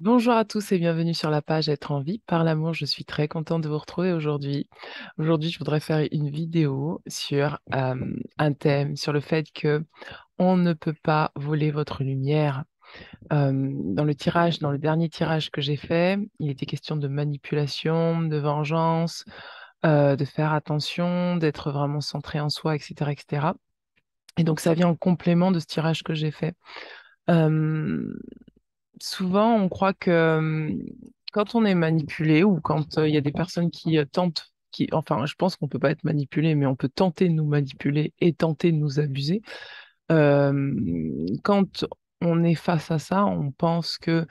Bonjour à tous et bienvenue sur la page Être en vie par l'amour. Je suis très contente de vous retrouver aujourd'hui. Aujourd'hui, je voudrais faire une vidéo sur un thème, sur le fait que on ne peut pas voler votre lumière. Dans le tirage, dans le dernier tirage que j'ai fait, il était question de manipulation, de vengeance, de faire attention, d'être vraiment centré en soi, etc., etc. Et donc, ça vient en complément de ce tirage que j'ai fait. Euh, Souvent, on croit que quand on est manipulé ou quand il y a des personnes qui tentent, enfin, je pense qu'on peut pas être manipulé, mais on peut tenter de nous manipuler et tenter de nous abuser. Euh, Quand on est face à ça, on pense que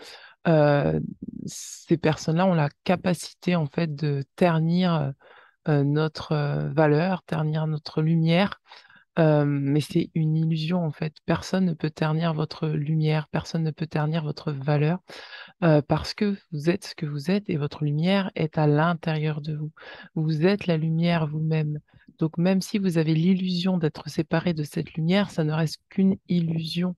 euh, ces personnes-là ont la capacité en fait de ternir notre valeur, ternir notre lumière. Mais c'est une illusion en fait. Personne ne peut ternir votre lumière, personne ne peut ternir votre valeur parce que vous êtes ce que vous êtes et votre lumière est à l'intérieur de vous. Vous êtes la lumière vous-même. Donc même si vous avez l'illusion d'être séparé de cette lumière, ça ne reste qu'une illusion.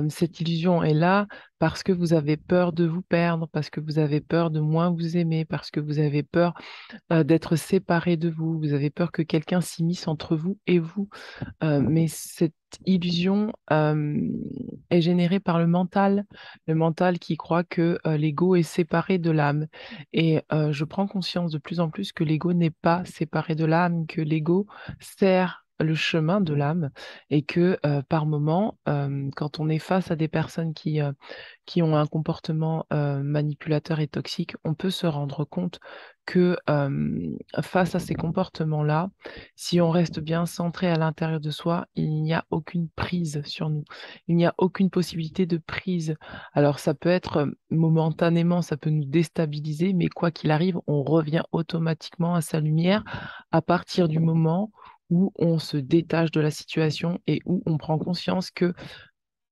Cette illusion est là parce que vous avez peur de vous perdre, parce que vous avez peur de moins vous aimer, parce que vous avez peur d'être séparé de vous, vous avez peur que quelqu'un s'immisce entre vous et vous. Mais cette illusion est générée par le mental qui croit que l'ego est séparé de l'âme. Et je prends conscience de plus en plus que l'ego n'est pas séparé de l'âme, que l'ego sert le chemin de l'âme et que par moment, quand on est face à des personnes qui ont un comportement manipulateur et toxique, on peut se rendre compte que face à ces comportements-là, si on reste bien centré à l'intérieur de soi, il n'y a aucune prise sur nous. Il n'y a aucune possibilité de prise. Alors ça peut être momentanément, ça peut nous déstabiliser, mais quoi qu'il arrive, on revient automatiquement à sa lumière à partir du moment où on se détache de la situation et où on prend conscience que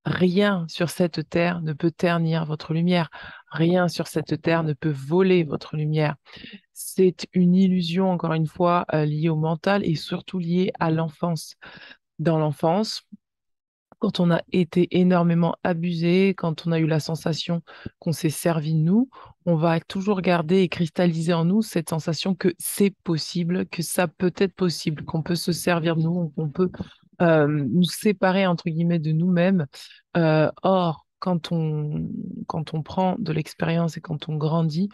rien sur cette terre ne peut ternir votre lumière. Rien sur cette terre ne peut voler votre lumière. C'est une illusion, encore une fois, liée au mental et surtout liée à l'enfance. Dans l'enfance, quand on a été énormément abusé, quand on a eu la sensation qu'on s'est servi de nous, on va toujours garder et cristalliser en nous cette sensation que c'est possible, que ça peut être possible, qu'on peut se servir de nous, qu'on peut nous séparer, entre guillemets, de nous-mêmes. Or, quand on prend de l'expérience et quand on grandit,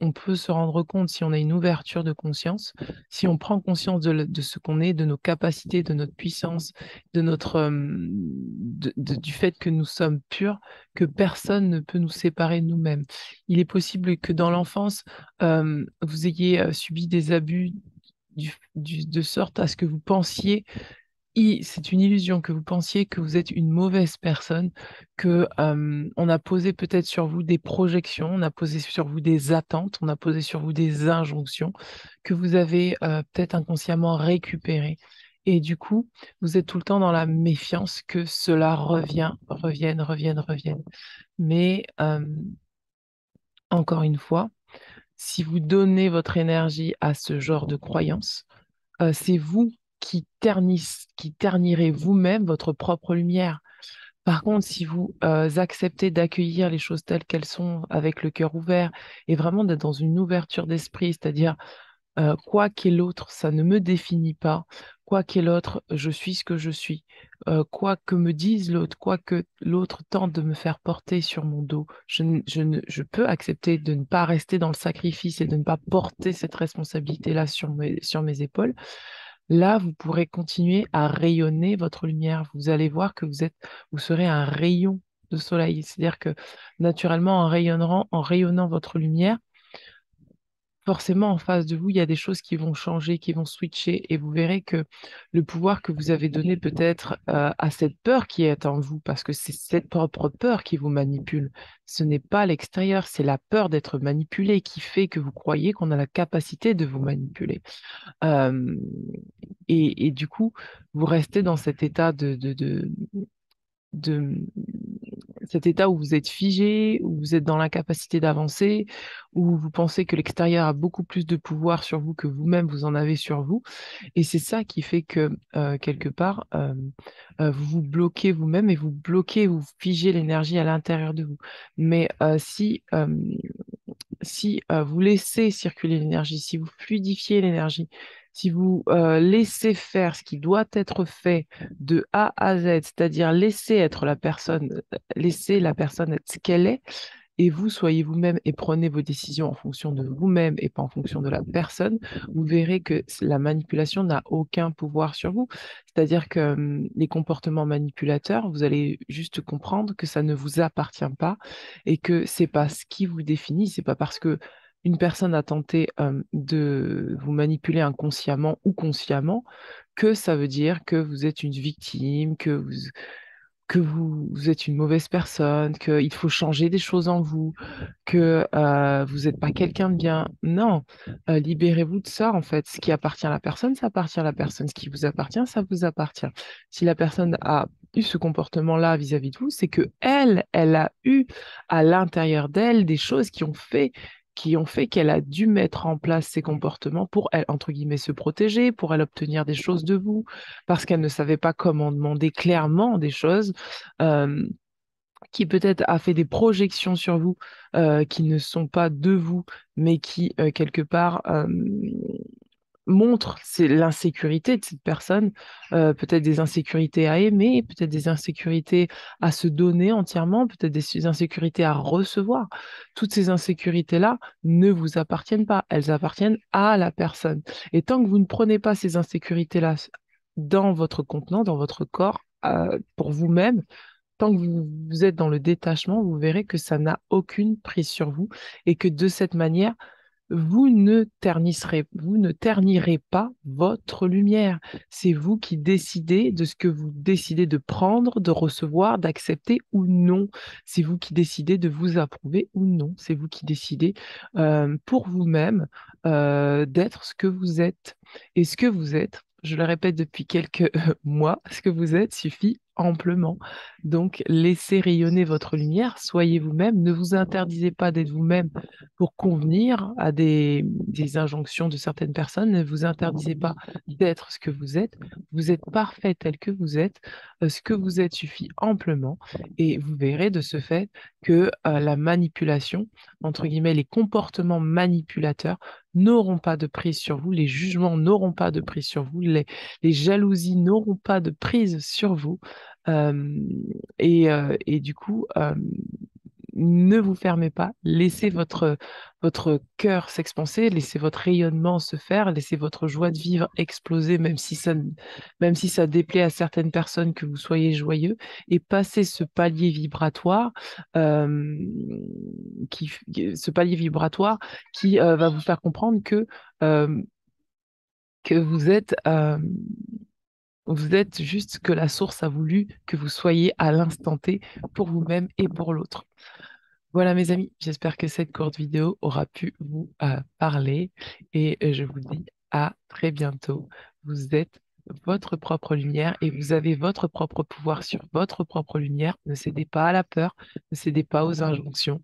on peut se rendre compte si on a une ouverture de conscience, si on prend conscience de ce qu'on est, de nos capacités, de notre puissance, de notre, du fait que nous sommes purs, que personne ne peut nous séparer de nous-mêmes. Il est possible que dans l'enfance, vous ayez subi des abus de sorte à ce que vous pensiez c'est une illusion que vous pensiez que vous êtes une mauvaise personne, que on a posé peut-être sur vous des projections, on a posé sur vous des attentes, on a posé sur vous des injonctions que vous avez peut-être inconsciemment récupérées. Et du coup, vous êtes tout le temps dans la méfiance que cela revienne. Mais encore une fois, si vous donnez votre énergie à ce genre de croyance, c'est vous qui ternirez vous-même votre propre lumière. Par contre, si vous acceptez d'accueillir les choses telles qu'elles sont avec le cœur ouvert et vraiment d'être dans une ouverture d'esprit, c'est-à-dire quoi qu'est l'autre, ça ne me définit pas, quoi qu'est l'autre, je suis ce que je suis. Quoi que me dise l'autre, quoi que l'autre tente de me faire porter sur mon dos, je peux accepter de ne pas rester dans le sacrifice et de ne pas porter cette responsabilité-là sur mes épaules. Là, vous pourrez continuer à rayonner votre lumière. Vous allez voir que vous serez un rayon de soleil. C'est-à-dire que naturellement, en rayonnant votre lumière, forcément, en face de vous, il y a des choses qui vont changer, qui vont switcher, et vous verrez que le pouvoir que vous avez donné peut-être à cette peur qui est en vous, parce que c'est cette propre peur qui vous manipule. Ce n'est pas l'extérieur, c'est la peur d'être manipulé qui fait que vous croyez qu'on a la capacité de vous manipuler. Euh, et du coup, vous restez dans cet état de cet état où vous êtes figé, où vous êtes dans l'incapacité d'avancer, où vous pensez que l'extérieur a beaucoup plus de pouvoir sur vous que vous-même vous en avez sur vous. Et c'est ça qui fait que, quelque part, vous vous bloquez vous-même et vous bloquez, vous figez l'énergie à l'intérieur de vous. Mais si vous laissez circuler l'énergie, si vous fluidifiez l'énergie, si vous laissez faire ce qui doit être fait de A à Z, c'est-à-dire laisser la personne être ce qu'elle est, et vous soyez vous-même et prenez vos décisions en fonction de vous-même et pas en fonction de la personne, vous verrez que la manipulation n'a aucun pouvoir sur vous. C'est-à-dire que les comportements manipulateurs, vous allez juste comprendre que ça ne vous appartient pas et que c'est pas ce qui vous définit, c'est pas parce que une personne a tenté de vous manipuler inconsciemment ou consciemment que ça veut dire que vous êtes une victime, que vous êtes une mauvaise personne, qu'il faut changer des choses en vous, que vous n'êtes pas quelqu'un de bien. Non, libérez-vous de ça, en fait. Ce qui appartient à la personne, ça appartient à la personne. Ce qui vous appartient, ça vous appartient. Si la personne a eu ce comportement-là vis-à-vis de vous, c'est que elle a eu à l'intérieur d'elle des choses qui ont fait qu'elle a dû mettre en place ces comportements pour elle, entre guillemets, se protéger, pour elle obtenir des choses de vous, parce qu'elle ne savait pas comment demander clairement des choses. Euh, qui peut-être a fait des projections sur vous qui ne sont pas de vous, mais qui, quelque part, montrent c'est l'insécurité de cette personne, peut-être des insécurités à aimer, peut-être des insécurités à se donner entièrement, peut-être des insécurités à recevoir. Toutes ces insécurités-là ne vous appartiennent pas, elles appartiennent à la personne. Et tant que vous ne prenez pas ces insécurités-là dans votre contenant, dans votre corps, pour vous-même, tant que vous êtes dans le détachement, vous verrez que ça n'a aucune prise sur vous et que de cette manière, vous ne ternirez pas votre lumière. C'est vous qui décidez de ce que vous décidez de prendre, de recevoir, d'accepter ou non. C'est vous qui décidez de vous approuver ou non. C'est vous qui décidez pour vous-même d'être ce que vous êtes. Et ce que vous êtes, je le répète depuis quelques mois, ce que vous êtes suffit amplement. Donc, laissez rayonner votre lumière, soyez vous-même, ne vous interdisez pas d'être vous-même pour convenir à des injonctions de certaines personnes. Ne vous interdisez pas d'être ce que vous êtes parfait tel que vous êtes, ce que vous êtes suffit amplement, et vous verrez de ce fait que la manipulation, entre guillemets, les comportements manipulateurs n'auront pas de prise sur vous, les jugements n'auront pas de prise sur vous, les jalousies n'auront pas de prise sur vous. Euh, et du coup, ne vous fermez pas, laissez votre cœur s'expanser, laissez votre rayonnement se faire, laissez votre joie de vivre exploser, même si ça déplaît à certaines personnes que vous soyez joyeux, et passez euh, ce palier vibratoire qui va vous faire comprendre euh, que vous êtes juste ce que la source a voulu que vous soyez à l'instant T pour vous-même et pour l'autre. Voilà mes amis, j'espère que cette courte vidéo aura pu vous parler et je vous dis à très bientôt. Vous êtes votre propre lumière et vous avez votre propre pouvoir sur votre propre lumière. Ne cédez pas à la peur, ne cédez pas aux injonctions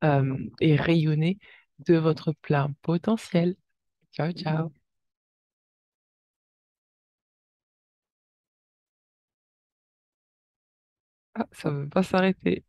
et rayonnez de votre plein potentiel. Ciao, ciao. Ah, ça ne veut pas s'arrêter.